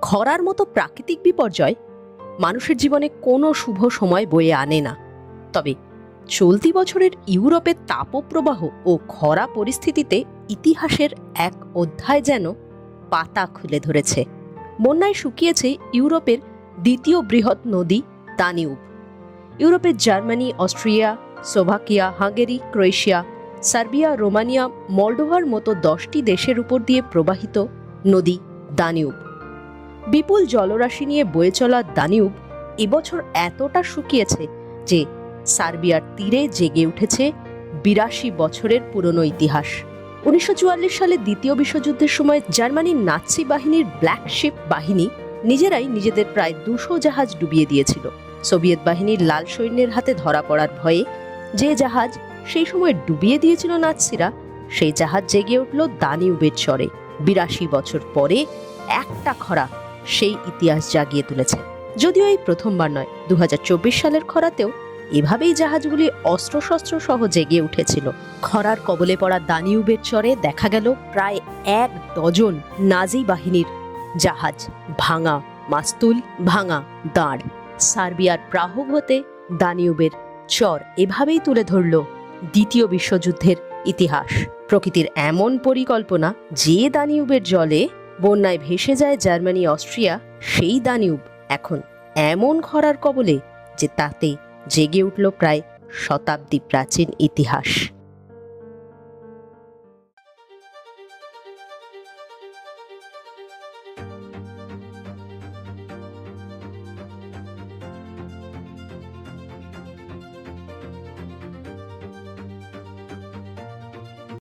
খরার মতো প্রাকৃতিক বিপর্যয় মানুষের জীবনে কোনো শুভ সময় বয়ে আনে না। তবে চলতি বছরের ইউরোপের তাপপ্রবাহ ও খরা পরিস্থিতিতে ইতিহাসের এক অধ্যায় যেন পাতা খুলে ধরেছে। বন্যায় শুকিয়েছে ইউরোপের দ্বিতীয় বৃহৎ নদী দানিউব। ইউরোপের Germany, Austria, Slovakia, Hungary, Croatia, Serbia, Romania, মলডোভার মতো 10টি দেশের উপর দিয়ে প্রবাহিত নদী দানিউব। বিপুল জলরাশি নিয়ে বয়ে চলা দানিউব এবছর এতটা শুকিয়েছে যে সার্বিয়ার তীরে জেগে উঠেছে 82 বছরের পুরনো ইতিহাস। 1944 সালে দ্বিতীয় বিশ্বযুদ্ধের সময় জার্মানির নাৎসি বাহিনীর ব্ল্যাক শিপ বাহিনী নিজেরাই নিজেদের প্রায় 200 জাহাজ ডুবিয়ে দিয়েছিল। সোভিয়েত বাহিনীর লাল সৈন্যের হাতে ধরা পড়ার ভয়ে যে জাহাজ সেই সময় ডুবিয়ে দিয়েছিল নাৎসিরা, সেই জাহাজ জেগে উঠল দানিউবের চরে। 82 বছর পরে একটা খরা সেই ইতিহাস জাগিয়ে তুলেছে। যদিও এই প্রথমবার নয়, 2024 সালের খরাতেও এভাবেই জাহাজগুলি অস্ত্রশস্ত্র সহ জেগে উঠেছিল। খরার কবলে পড়া দানিউবের চরে দেখা গেল প্রায় 1 ডজন নাজি বাহিনীর জাহাজ, ভাঙা মাস্তুল, ভাঙা দাঁড়। সার্বিয়ার প্রাহগ হতে দানিউবের চর এভাবেই তুলে ধরল দ্বিতীয় বিশ্বযুদ্ধের ইতিহাস। প্রকৃতির এমন পরিকল্পনা, যে দানিউবের জলে বন্যায় ভেসে যায় জার্মানি, অস্ট্রিয়া, সেই দানিউব এখন এমন খরার কবলে যে তাতে জেগে উঠল প্রায় শতাব্দী প্রাচীন ইতিহাস।